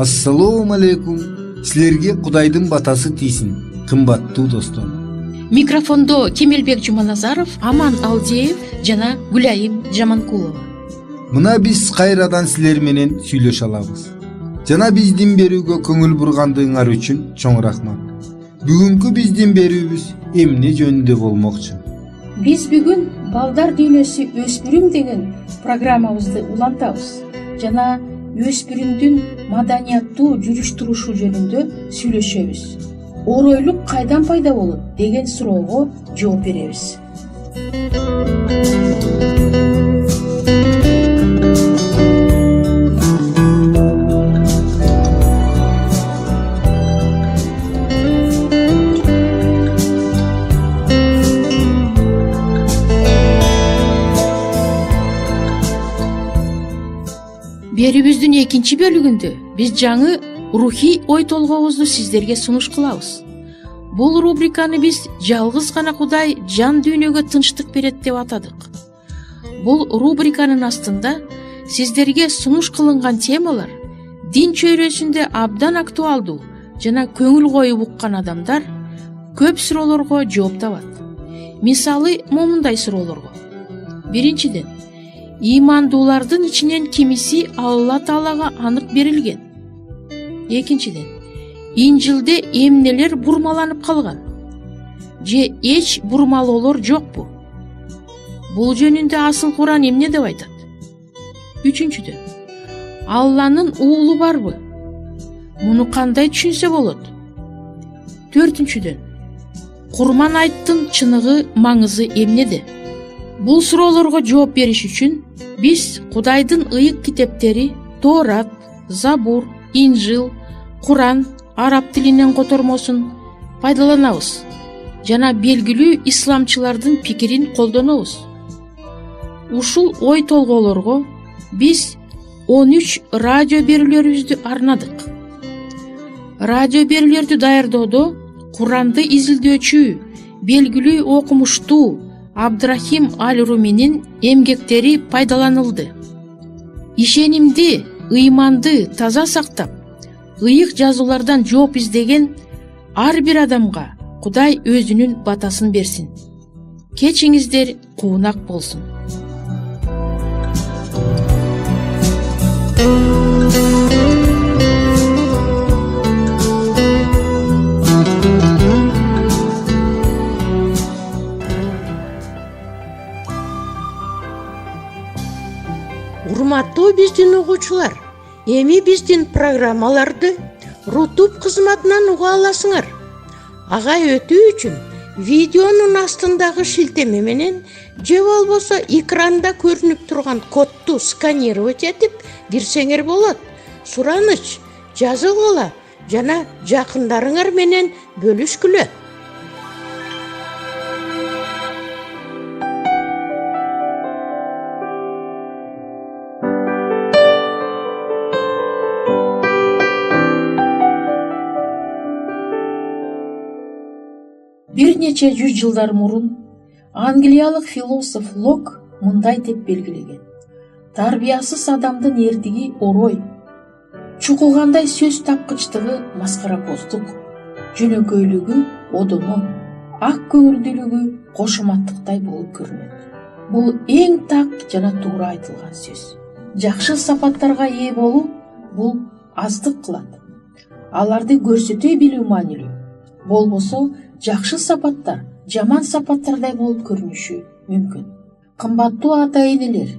Ассалому алейкум. Силерге Кудайдын батасы тийсин, кымбаттуу достор. Микрофондо Кемелбек Жуманазаров, Аман Алдеев жана Гүлайым Жаманкулова. Мына биз кайрадан силер менен сүйлөшө алабыз. Жана биздин берүүгө көңүл бургандыгыңар үчүн чоң рахмат. Бүгүнкү биздин берүүбүз эмне жөнүндө болмокчу? Биз бүгүн Балдар дүйнөсү өспүрүм деген программабызды улантабыз жана өспүрүмдүн маданияттуу жүрүш турушу жөнүндө сүйлөшөбүз. Оройлук кайдан пайда болот деген суроого жооп беребиз. Берүүбүздүн экинчи бөлүгүндө биз жаңы рухий ой толгообузду сиздерге сунуш кылабыз. Бул рубриканы биз жалгыз гана Кудай жан дүйнөгө тынчтык берет деп атадык. Бул рубриканын астында сиздерге сунуш кылынган темалар дин чөйрөсүндө абдан актуалдуу жана көңүл коюп уккан адамдар көп суроолорго жооп табат. Мисалы момундай суроолорго: биринчиден, имандуулардын ичинен кимиси Алла Таалага анык берилген? Экинчиден, Инжилде эмнелер бурмаланып калган? Же эч бурмалоолор жокпу? Бул жөнүндө асыл Куран эмне деп айтат? Үчүнчүдөн, Алланын уулу барбы? Муну кандай түшүнсө болот? Төртүнчүдөн, Курман айттын чыныгы маңызы эмнеде? Бул суроолорго жооп бериш үчүн биз Кудайдын ыйык китептери Торат, Забур, Инжил, Куран араб тилинен котормосун пайдаланабыз жана белгилүү исламчылардын пикирин колдонобуз. Ушул ой толгоолорго биз 13 радио берүүлөрүбүздү арнадык. Радио берүүлөрдү даярдоодо Куранды изилдөөчү, белгилүү окумуштуу Абдрахим Аль-Руминин эмгектери пайдаланылды. Ишенимди, ыйманды таза сактап, ыйык жазуулардан жооп издеген ар бир адамга Кудай өзүнүн батасын берсин. Кечиңиздер куунак болсун. Урматтуу биздин угуучулар, эми биздин программаларды Рутуб кызматынан уга аласыңар. Ага өтүү үчүн видеонун астындагы шилтеме менен же болбосо экранда көрүнүп турган кодду сканировать этип кирсеңер болот. Сураныч жазылгыла жана жакындарыңар менен бөлүшкүлө. Бир нече жүз жылдар мурун англиялык философ Лок мындай деп белгилеген: тарбиясыз адамдын эрдиги орой, чукулгандай сөз тапкычтыгы маскаракоздук, жөнөкөйлүгү одоно, ак көңүлдүүлүгү кошоматтыктай болуп көрүнөт. Бул эң так жана туура айтылган сөз. Жакшы сапаттарга ээ болуу бул аздык кылат. Аларды көрсөтө билүү маанилүү. Болбосо жакшы сапаттар жаман сапаттардай болуп көрүнүшү мүмкүн. Кымбаттуу ата-энелер,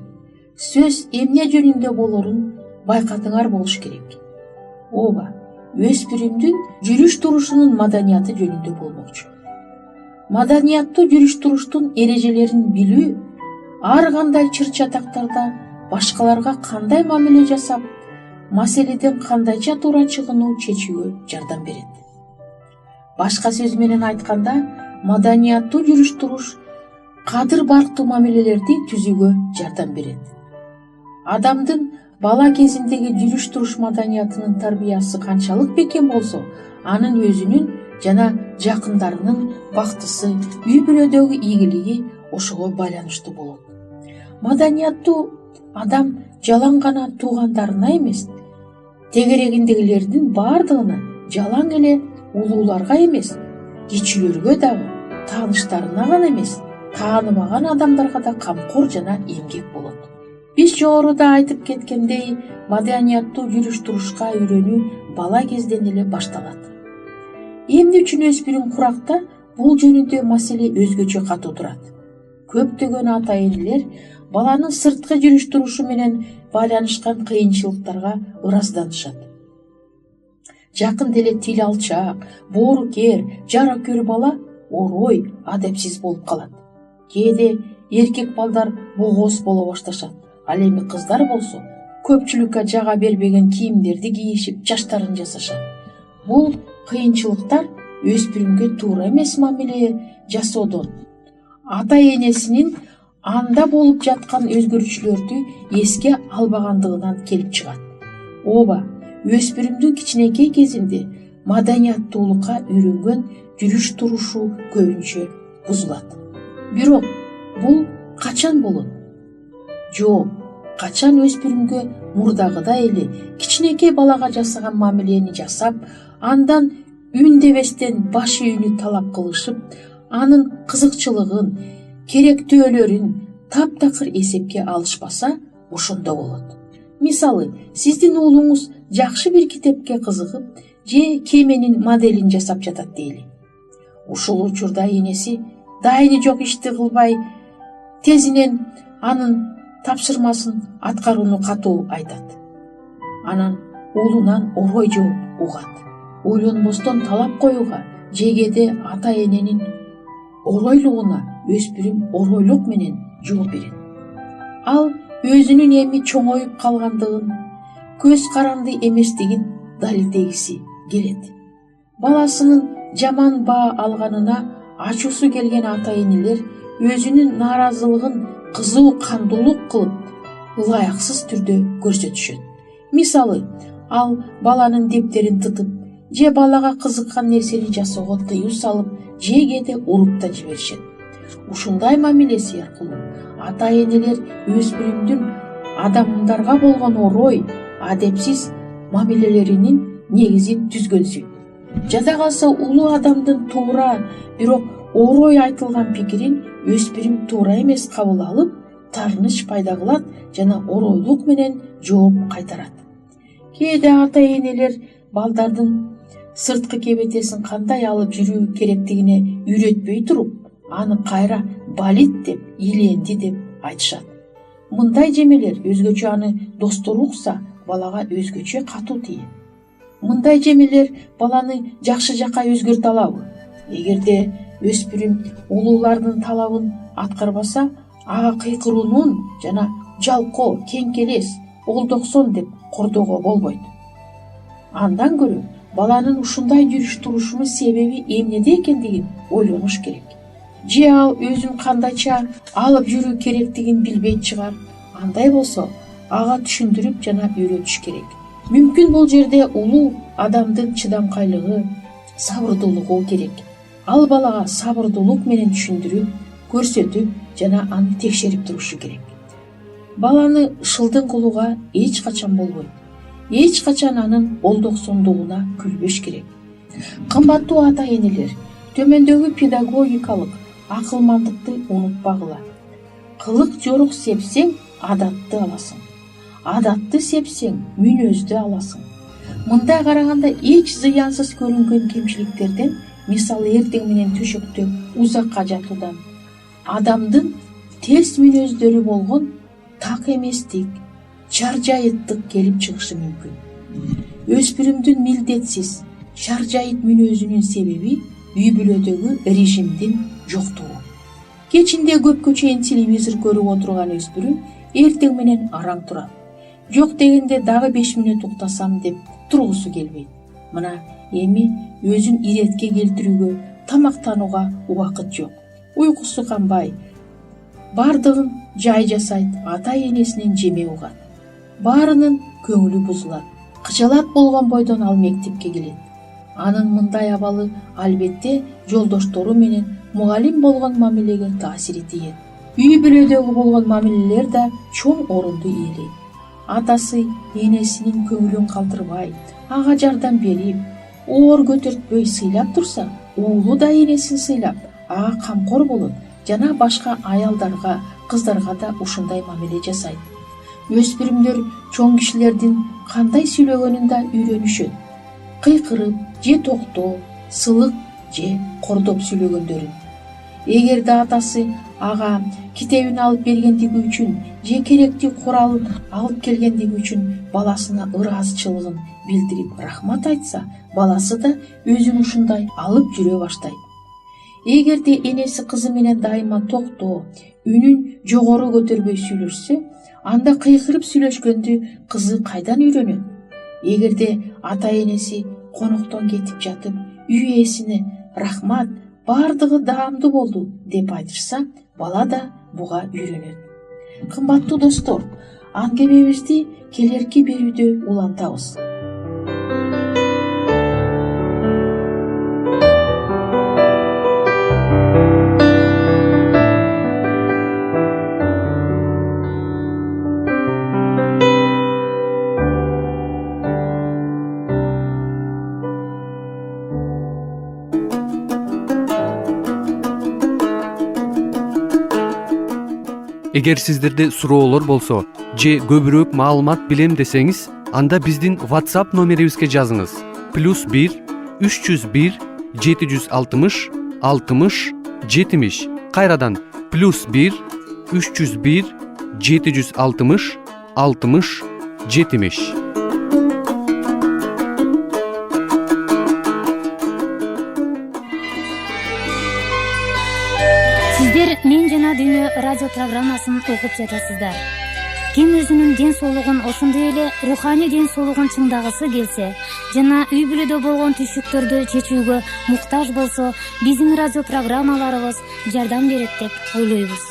сөз эмне жөнүндө болорун байкадыңар болуш керек. Ооба, өспүрүмдүн жүрүш турушунун маданияты жөнүндө болмокчу. Маданияттуу жүрүш туруштун эрежелерин билүү ар кандай чыр-чатактарда башкаларга кандай мамиле жасап, маселеден кандайча туура чыгууну чечүүгө жардам берет. Башка сөз менен айтканда, маданияттуу жүрүш туруш кадыр барктуу мамилелерди түзүүгө жардам берет. Адамдын бала кезиндеги жүрүш туруш маданиятынын тарбиясы канчалык бекем болсо, анын өзүнүн жана жакындарынын бактысы, үй бүлөдөгү ийгилиги ошого байланыштуу болот. Маданияттуу адам жалаң гана туугандарына эмес, тегерегиндегилердин бардыгына жалаң эле улууларга эмес, кичилерге дагы, тааныштарына гана эмес, тааныбаган адамдарга да камкор жана эмгек болот. Биз жогоруда айтып кеткендей, маданияттуу жүрүш-турушка үйрөнүү бала кезден эле башталат. Эмне үчүн өспүрүм куракта бул жөнүндө маселе өзгөчө катуу турат. Көптөгөн ата-энелер баланын сырткы жүрүш-турушу менен байланышкан кыйынчылыктарга ыраазданышат. Жакында эле тил алчак, боорукер, жаракөр бала орой, адепсиз болуп калат. Кээде эркек балдар богоз боло башташат. Ал эми кыздар болсо көпчүлүккө жага бербеген кийимдерди кийишип, чачтарын жасашат. Бул кыйынчылыктар өспүрүмгө туура эмес мамиле жасоодон, ата-энесинин анда болуп жаткан өзгөрүүчүлөрдү эске албагандыгынан келип чыгат. Ооба, өспүрүмдүн кичинекей кезинде маданияттуулукка үйрөнгөн жүрүш-турушу көбүнчө бузулат. Бирок бул качан болот? Жок, качан өспүрүмгө мурдагыдай эле кичинекей балага жасаган мамилени жасап, андан үндебестен баш ийүүнү талап кылышып, анын кызыкчылыгын, керектөөлөрүн таптакыр эсепке алышпаса, ошондо болот. Мисалы, сиздин уулуңуз жакшы бир китепке кызыгып, же кеменин моделин жасап жатат дейли. Ушул учурда энеси дайыны жок ишти кылбай, тезинен анын тапшырмасын аткарууну катуу айтат. Анан уулунан орой жооп угат. Ойлонбостон талап коюуга, жегеде ата-эненин оройлугуна өспүрүм оройлук менен жооп берет. Ал өзүнүн эми чоңоюп калгандыгын, көз каранды эместигин далилдегиси келет. Баласынын жаман баа алганына ачуусу келген ата-энелер өзүнүн нааразылыгын кызуу кандуулук кылып, ылайыксыз түрдө көрсөтүшөт. Мисалы, ал баланын дептерин тытып, же балага кызыккан нерсени жасоого тыюу салып, же кээде уруп да жиберишет. Ушундай мамилеси аркылуу ата-энелер өспүрүмдүн адамдарга болгон орой, адепсиз мамилелеринин негизин түзгөнсүн. Жада калса улуу адамдын туура, бирок орой айтылган пикирин өспүрүм туура эмес кабыл алып, таарыныч пайда кылат жана оройлук менен жооп кайтарат. Кээде ата-энелер балдардын сырткы кебетесин кандай алып жүрүү керектигине үйрөтпөй туруп, аны кайра балит деп, иленди деп айтышат. Мындай жемелер өзгөчө аны достору укса, балага өзгөчө катуу тиет. Мындай жемелер баланы жакшы жакка өзгөртө алабы? Эгерде өспүрүм улуулардын талабын аткарбаса, ага кыйкыруунун жана жалкоо, кеңкелес, олдоксон деп кордоого болбойт. Андан көрө баланын ушундай жүрүш-турушунун себеби эмнеде экендигин ойлонуш керек. Же ал өзүн кандайча алып жүрүү керектигин билбейт чыгар. Андай болсо, ага түшүндүрүп жана үйрөтүш керек. Мүмкүн бул жерде улуу адамдын чыдамкайлыгы, сабырдуулугу керек. Ал балага сабырдуулук менен түшүндүрүп, көрсөтүп жана аны текшерип турушу керек. Баланы шылдың кылууга эч качан болбойт. Эч качан анын олдоксондугуна күлбөш керек. Кымбаттуу ата-энелер, төмөндөгү педагогикалык акылмандыкты унутпагыла. Кылык жорук сепсең, адатты аласың. Адатты сепсең, мүнөздү аласың. Мындай караганда эч зыянсыз көрүнгөн кемчиликтерден, мисалы эртең менен төшөктө узакка жатуудан, адамдын терс мүнөздөрү болгон так эместик, чаржайыттык келип чыгышы мүмкүн. Өспүрүмдүн милдетсиз, чаржайыт мүнөзүнүн себеби үй бүлөдөгү режимдин жоктугу. Кечинде көпкө чейин телевизор көрүп отурган өспүрүм эртең менен араң турат. Жок дегенде дагы 5 мүнөт уктасам деп тургусу келбейт. Мына эми өзүн иретке келтирүүгө, тамактанууга убакыт жок. Уйкусу канбай, бардыгын жай жасайт, ата-энесинен жеме угат. Баарынын көңүлү бузулат. Кычалат болгон бойдон ал мектепке келет. Анын мындай абалы албетте жолдоштору менен мугалим болгон мамилеге таасир этет. Үй бүлөдөгү болгон мамилелер да чоң орунду ээлейт. атасы энесинин көңүлүн калтырбай, ага жардам берип, оор көтөртпөй сыйлап турса, уулу да энесин сыйлап, ага камкор болот жана башка аялдарга, кыздарга да ушундай мамиле жасайт. Өспүрүмдөр чоң кишилердин кандай сүйлөгөнүн да үйрөнүшөт. Кыйкырып же токтоо, сылык же кордоп сүйлөгөндөрүн. Эгерде атасы ага китебин алып бергендиги үчүн же керектүү куралын алып келгендиги үчүн баласына ыраазычылыгын билдирип рахмат айтса, баласы да өзүн ушундай алып жүрө баштайт. Эгерде энеси кызы менен дайыма токтоо, үнүн жогору көтөрбөй сүйлөшсө, анда кыйкырып сүйлөшкөндү кызы кайдан үйрөнөт? Эгерде ата энеси коноктон кетип жатып, үй ээсине рахмат, бардыгы даамдуу болду деп айтышса, бала да буга үйрөнөт. Кымбаттуу достор, аңгемебизди келерки берүүдө улантабыз. Эгер сиздерде суроолор болсо же көбүрөөк маалымат билем десеңиз, анда биздин WhatsApp номерибизге жазыңыз. +1 301 760 60 70. Кайрадан +1 301 760 60 70. Сиздер Мен жана Дүйнө радио программасын окуп жатасыздар. Ким өзүнүн ден соолугун, ошондой эле руханий ден соолугун чыңдагысы келсе жана үй бүлөдө болгон түйшүктөрдү чечүүгө муктаж болсо, биздин радио программаларыбыз жардам берет деп ойлойбуз.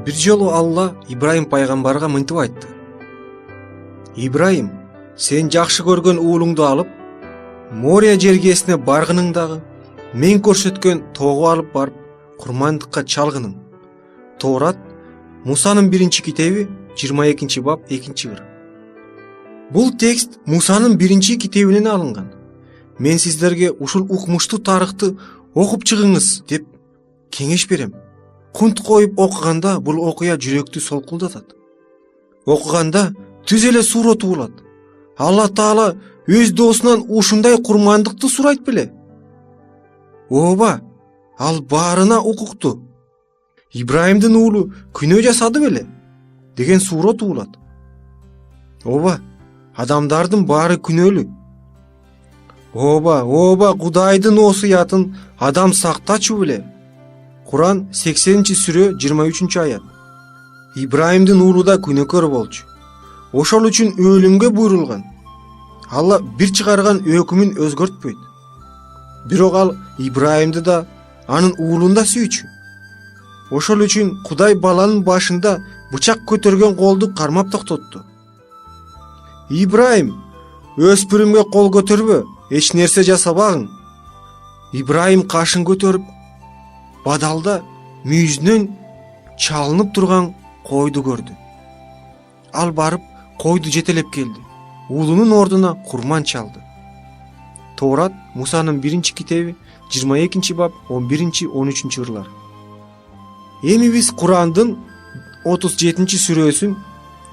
Бир жолу Алла Ибрайым пайгамбарга мынтип айтты: Ибрайым, сен жакшы көргөн уулуңду алып, Мория жергесине баргыныңдагы мен көрсөткөн тоого алып барып, курмандыкка чалгының. Тоорат, Мусанын 1-китеби 22-бап 2-кыр. Бул текст Мусанын 1-китебинен алынган. Мен сиздерге ушул укмуштуу тарыхты окуп чыгыңыз деп кеңеш берем. Кунт коюп окуганда бул окуя жүрөктү солкулдатат. Окуганда түз эле суроо туулат. Алла Таала өз доосунан ушундай курмандыкты сурайт беле? Ооба, ал баарына укуктуу. Ибрайымдын уулу күнөө жасады беле? Деген суроо туулат. Ооба, адамдардын баары күнөөлүү. Ооба, Кудайдын осуятын адам сактачу беле? Куран 80-сүрө 23-аят. Ибрайымдын уулу да күнөөкөр болчу. Ошол үчүн өлүмгө буйрулган. Алла бир чыгарган өкүмүн өзгөртпөйт. Бирок ал Ибрайымды да, анын уулун да сүйчү. Ошол үчүн Кудай баланын башында бычак көтөргөн колду кармап токтотту. Ибрайым, өспүрүмгө кол көтөрбө, эч нерсе жасабагың. Ибрайым кашын көтөрүп, бадалда мүйүзүнөн чалынып турган койду көрдү. Ал барып койду жетелеп келди. Уулунун ордуна курман чалды. Тоорат Мусанын 1-китеби 22-бап 11-13-ырлар. Эми биз Курандын 37-сүрөсүн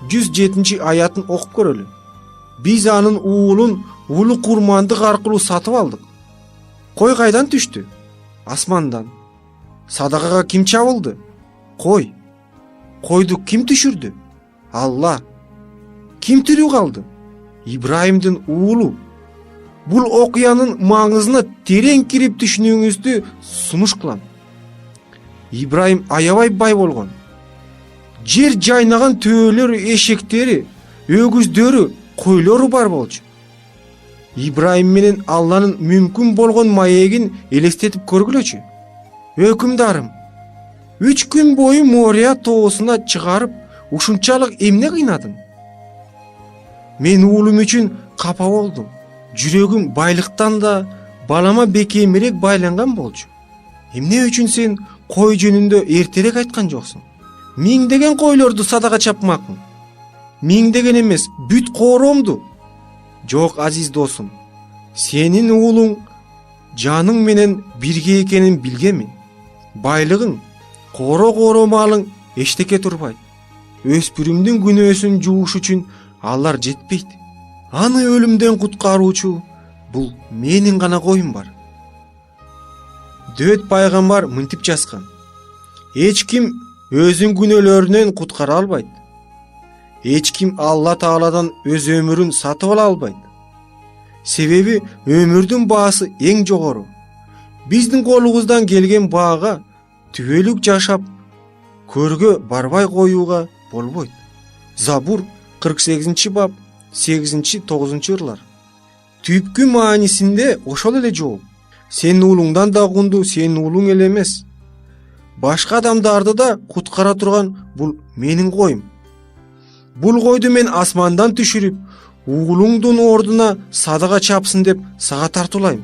107-аятын окуп көрөлү. Биз анын уулун улуу курмандык аркылуу сатып алдык. Кой кайдан түштү? Асмандан. Садакага ким чабылды? Кой. Койду ким түшүрдү? Алла. Ким тирүү калды? Ибрайымдын уулу. Бул окуянын маңызына терең кирип түшүнүүңүздү сунуш кылам. Ибрайым аябай бай болгон. жер жайнаган төөлөр, эшектери, өгүздөрү, койлору бар болчу. Ибрайым менен Алланын мүмкүн болгон маегин элестетип көргүлөчү. Өкүмдарым, 3 күн бою Мория тоосуна чыгарып, ушунчалык эмне кыйнадың? Мен уулум үчүн капа болдум. Жүрөгүм байлыктан да балама бекемирээк байланган болчу. Эмне үчүн сен кой жөнүндө эртерээк айткан жоксуң? Миңдеген койлорду садага чапмакмын. Миңдеген эмес, бүт коромду. Жок, азиз досум. Сенин уулуң жаның менен бирге экенин билгенмин. Байлыгың, коро малың эчтеке турбайт. Өспүрүмдүн күнөөсүн жууш үчүн алар жетпейт. Аны өлүмдөн куткаруучу бул менин гана коюм бар. Дөт пайгамбар мынтип жазган: эч ким өзүн күнөөлөрүнөн куткара албайт. Эч ким Алла Тааладан өз өмүрүн сатып ала албайт. Себеби өмүрдүн баасы эң жогору. Биздин колубуздан келген баага түбөлүк жашап, көргө барбай коюуга болбойт. Забур 48 бап 8-9 ырлар. Түпкү маанисинде ошол эле жооп. Сенин уулуңдан да кунду, сенин уулуң эле эмес. Башка адамдарды да куткара турган бул менин коюм. Бул койду мен асмандан түшүрүп, уулуңдун ордуна садага чапсын деп сага тартуулайм.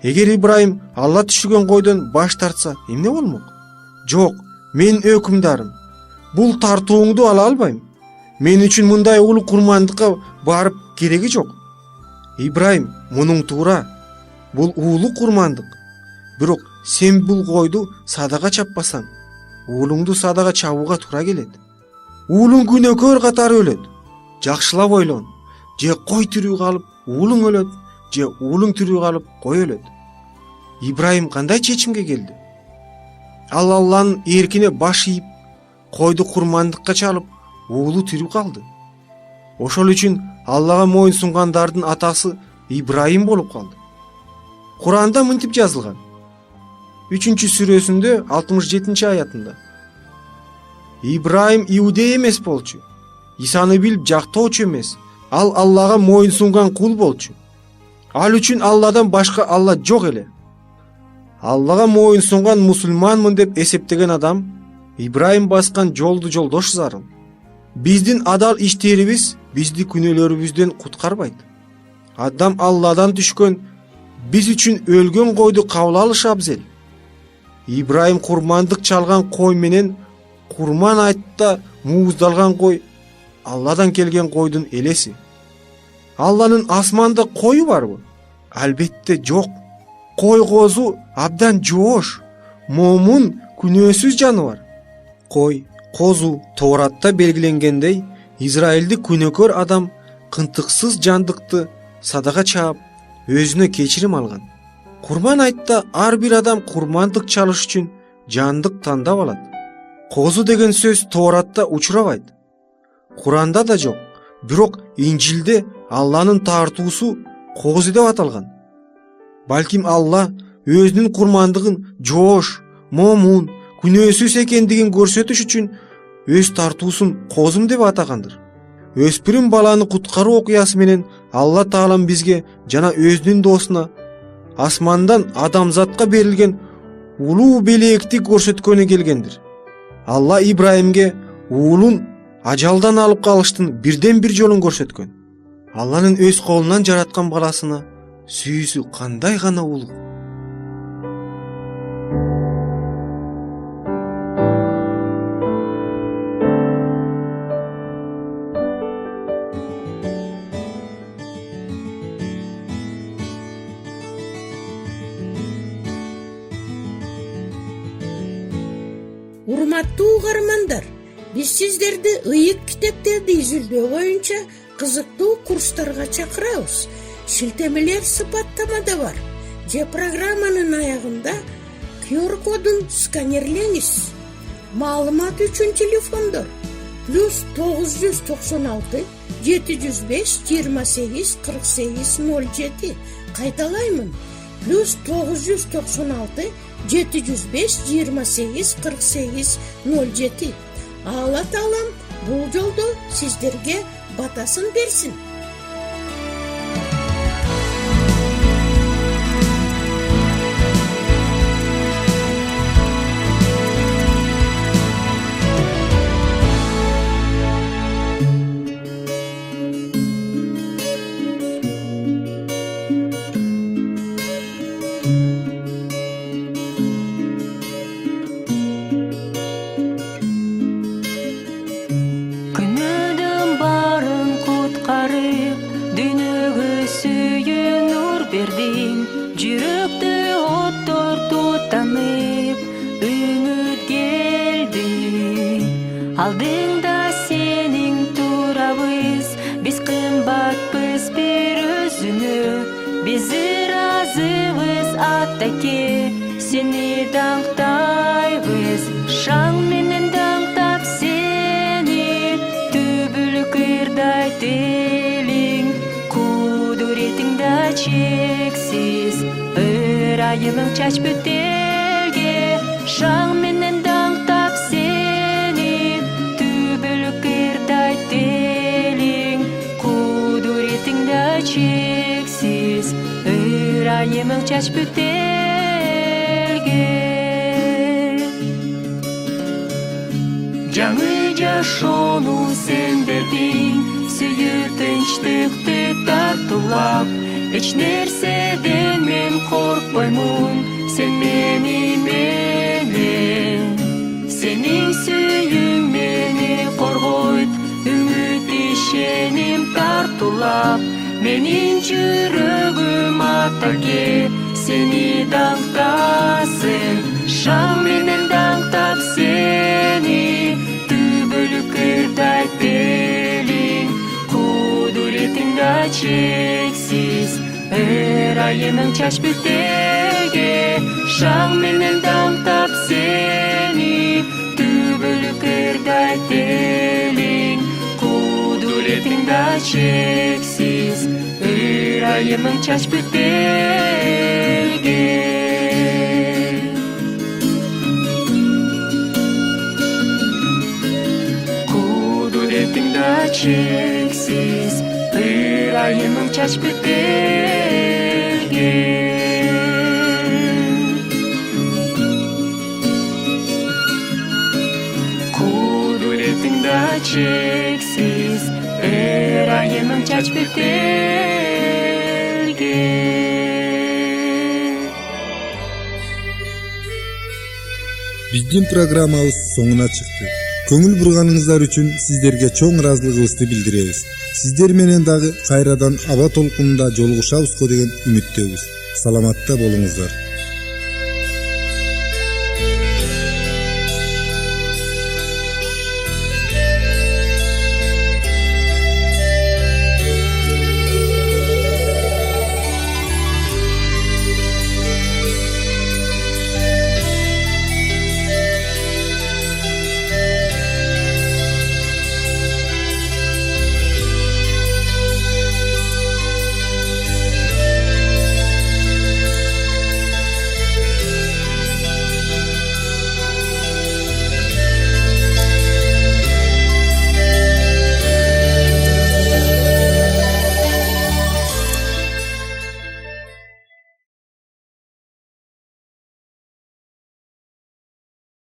Эгер Ибрайым Алла түшүргөн койдон баш тартса, эмне болмок? Жок, мен өкүмдарым. Бул тартууңду ала албайм. Мен үчүн мындай улуу курмандыкка барып кереги жок. Ибрайым, мунуң туура. Бул уулуу курмандык. Бирок сен бул койду садага чаппасаң, уулуңду садага чабууга туура келет. Уулуң күнөөкөр катары өлөт. Жакшылап ойлон. Же кой тирүү калып, уулуң өлөт, же уулуң тирүү калып, кой өлөт. Ибрайым кандай чечимге келди? Ал Алланын эркине баш ийип, койду курмандыкка чалып, уулу тирүү калды. Ошол үчүн Аллага моюн сунгандардын атасы Ибрайым болуп калды. Куранда мынтип жазылган: 3-сүрөсүндө 67-аятында: Ибрайым иудей эмес болчу, Исаны билип жактоочу эмес, ал Аллага моюн сунган кул болчу. Ал үчүн Алладан башка Алла жок эле. Аллага моюн сунган мусулманмын деп эсептеген адам Ибрайым баскан жолду жолдош зарыл. Биздин адал иштерибиз бизди күнөөлөрүбүздөн куткарбайт. Адам Алладан түшкөн, биз үчүн өлгөн койду кабыл алыш абзел. Ибрайым курмандык чалган кой менен курман айтта мууздалган кой Алладан келген койдун элеси. Алланын асманда кою барбы? Албетте жок. Кой козу абдан жоош, момун, күнөөсүз жаныбар. Кой, козу Тооратта белгиленгендей, Израилди күнөөкөр адам кынтыксыз жандыкты садага чаап, өзүнө кечирим алган. Курман айтта ар бир адам курмандык чалыш үчүн жандык тандап алат. Козу деген сөз Тооратта учурабайт. Куранда да жок. Бирок Инжилде Алланын тартуусу козу деп аталган. Балким Алла өзүнүн курмандыгын жоош, момун, күнөөсүз экендигин көрсөтүш үчүн өз тартуусун козум деп атагандыр. Өспүрүм баланы куткаруу окуясы менен Алла Таалам бизге жана өзүнүн доосуна асмандан адамзатка берилген улуу белекти көрсөткөнү келгендир. Алла Ибрайымге уулун ажалдан алып калыштын бирден бир жолун көрсөткөн. Алланын өз колунан жараткан баласына сүйүүсү кандай гана улуу. Урматтуу угармандар, биз сиздерди ыйык китептерди изилдөө боюнча кызыктуу курстарга чакырабыз. Шилтемелер сыпаттамада бар. Же программанын аягында QR кодун сканерлеңиз. Маалымат үчүн телефондор +996 705 28 48 07. Кайталаймын. +996 705 28 48 07. Алла Таалам бул жолдо сиздерге батасын берсин. Күнүдүн барын куткарып, дүйнөгө сүйүү нур бердиң. Жүрөктү оттор тутанып, үмүт келди. Алдыңда сенин турабыз, биз кымбатпыз бир өзүңө. Биз ыраазыбыз Атаке, сени даңктайбыз. Шаң менен даңктап сени, түбүлүк ырдай телиң. Кудуретиңда чексиз, ырайымың чач бүтелге. Шаң менен даңктап сени, түбүлүк ырдай телиң. Кудуретиңда чексиз, ырайымың чач бүтелге. Жаңы жашоону сен бердиң, сүйүү тынчтыкты тартуулап. Эч нерседен мен коркпоймун, сен мени менен. Сенин сүйүүң мени коргойт, үмүт ишеним тартуулап. Менин жүрөгүм Атаке, сени даңктасын. Шаң менен даңктап сени, түбөлүк ырдай телиң. Кудуретиңда чексиз, ырайымың чач бүтелге. Шаң менен даңктап сени, түбөлүк ырдай телиң. Кудуретиңда чексиз, ырайымың чач бүтелге. Кудуретиңда чексиз, ырайымың чач бүтелге. Кудуретиңда чексиз, ырайымың чач бүтелге. Биздин программабыз соңуна чыкты. Көңүл бурганыңыздар үчүн сиздерге чоң ыраазылыгыбызды билдиребиз. Сиздер менен дагы кайрадан аба толкунунда жолугушабызго деген үмүттөбүз. Саламатта болуңуздар.